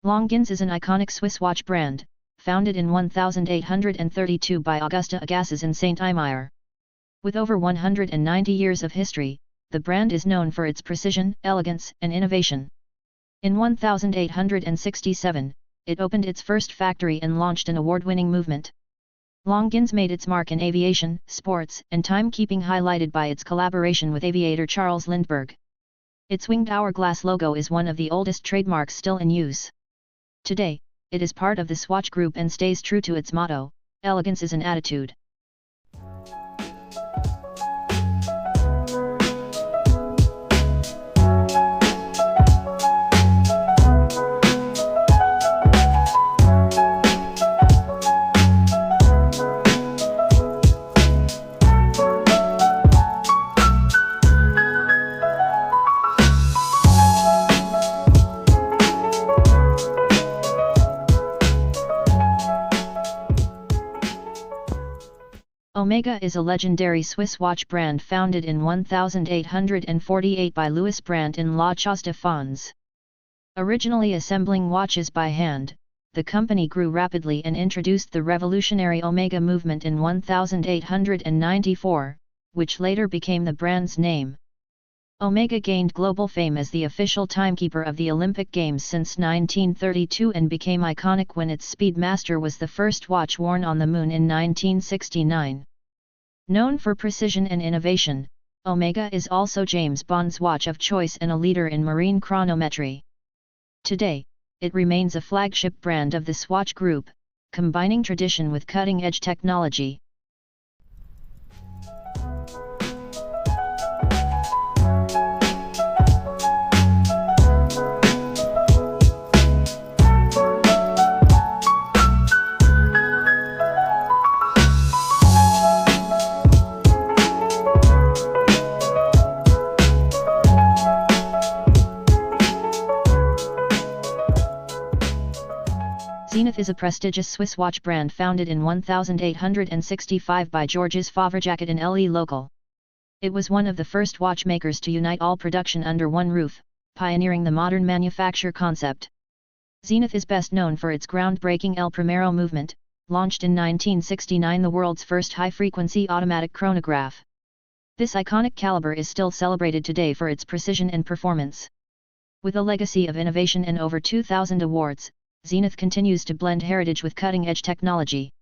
Longines is an iconic Swiss watch brand, founded in 1832 by Augusta Agassiz in Saint-Imier. With over 190 years of history, the brand is known for its precision, elegance, and innovation. In 1867, it opened its first factory and launched an award-winning movement. Longines made its mark in aviation, sports, and timekeeping, highlighted by its collaboration with aviator Charles Lindbergh. Its winged hourglass logo is one of the oldest trademarks still in use. Today, it is part of the Swatch Group and stays true to its motto, "Elegance is an attitude." Omega is a legendary Swiss watch brand founded in 1848 by Louis Brandt in La Chaux-de-Fonds. Originally assembling watches by hand, the company grew rapidly and introduced the revolutionary Omega movement in 1894, which later became the brand's name. Omega gained global fame as the official timekeeper of the Olympic Games since 1932 and became iconic when its Speedmaster was the first watch worn on the moon in 1969. Known for precision and innovation, Omega is also James Bond's watch of choice and a leader in marine chronometry. Today, it remains a flagship brand of the Swatch Group, combining tradition with cutting-edge technology. Zenith is a prestigious Swiss watch brand founded in 1865 by Georges Favre-Jacquet in Le Local. It was one of the first watchmakers to unite all production under one roof, pioneering the modern manufacture concept. Zenith is best known for its groundbreaking El Primero movement, launched in 1969, the world's first high-frequency automatic chronograph. This iconic caliber is still celebrated today for its precision and performance. With a legacy of innovation and over 2,000 awards, Zenith continues to blend heritage with cutting-edge technology.